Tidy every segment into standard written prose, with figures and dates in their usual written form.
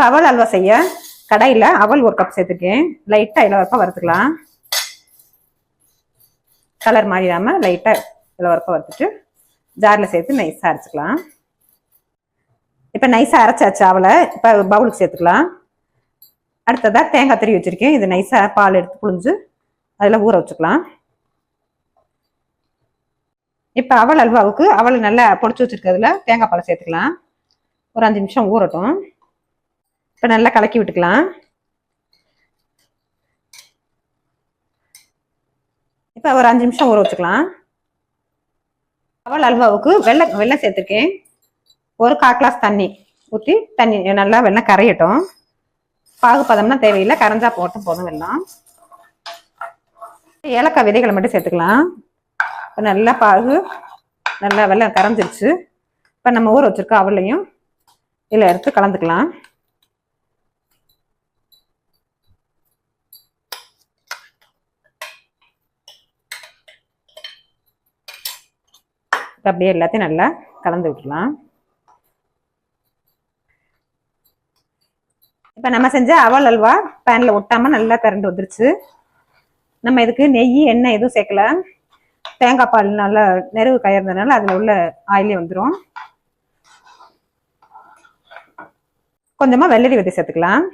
இப்போ அவல் அல்வா செய்ய கடாயில் அவல் 1 கப் சேர்த்துருக்கேன். லைட்டாக இளவரப்பாக வறுத்துக்கலாம். கலர் மாறிடாமல் லைட்டாக இளவரப்பாக வறுத்துட்டு ஜாரில் சேர்த்து நைஸாக அரைச்சிக்கலாம். இப்போ நைஸாக அரைச்சாச்சு அவலை. இப்போ பவுலுக்கு சேர்த்துக்கலாம். அடுத்ததாக தேங்காய் துருவி வச்சுருக்கேன். இது நைஸாக பால் எடுத்து புழிஞ்சு அதில் ஊற வச்சுக்கலாம். இப்போ அவல் அல்வாவுக்கு அவல் நல்லா பொடிச்சு வச்சுருக்கிறதுல தேங்காய் பாலை சேர்த்துக்கலாம். ஒரு 5 நிமிஷம் ஊறட்டும். இப்போ நல்லா கலக்கி விட்டுக்கலாம். இப்போ ஒரு 5 நிமிஷம் ஊற வச்சுக்கலாம். அவல் அல்வாவுக்கு வெல்லம் சேர்த்துருக்கேன். ஒரு 1/4 கிளாஸ் தண்ணி ஊற்றி தண்ணி நல்லா வெல்லம் கரையட்டும். பாகு பதம்னா தேவையில்லை, கரைஞ்சா போட்டும் போதும் வெல்லம். ஏலக்காய் விதைகளை மட்டும் சேர்த்துக்கலாம். இப்போ நல்லா பாகு நல்லா வெல்லம் கரைஞ்சிருச்சு. இப்போ நம்ம ஊற வச்சிருக்க அவளையும் இதில் எடுத்து கலந்துக்கலாம். அப்படியே எல்லாத்தையும் நல்லா கலந்து விட்டுலாம். இப்போ நம்ம செஞ்ச அவல் அல்வா பேனில் ஒட்டாமல் நல்லா திரண்டு வந்துருச்சு. நம்ம இதுக்கு நெய் எண்ணெய் எதுவும் சேர்க்கல. தேங்காய் பால் நல்லா நெருவு கயர்ந்ததுனால அதில் உள்ள ஆயிலே வந்துடும். கொஞ்சமாக வெள்ளரி விதை சேர்த்துக்கலாம்.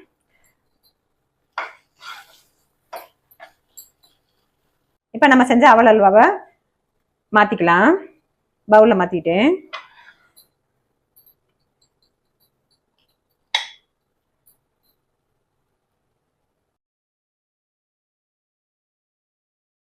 இப்போ நம்ம செஞ்ச அவல் அல்வாவை மாற்றிக்கலாம். பவுலில் மாற்றிட்டேன்.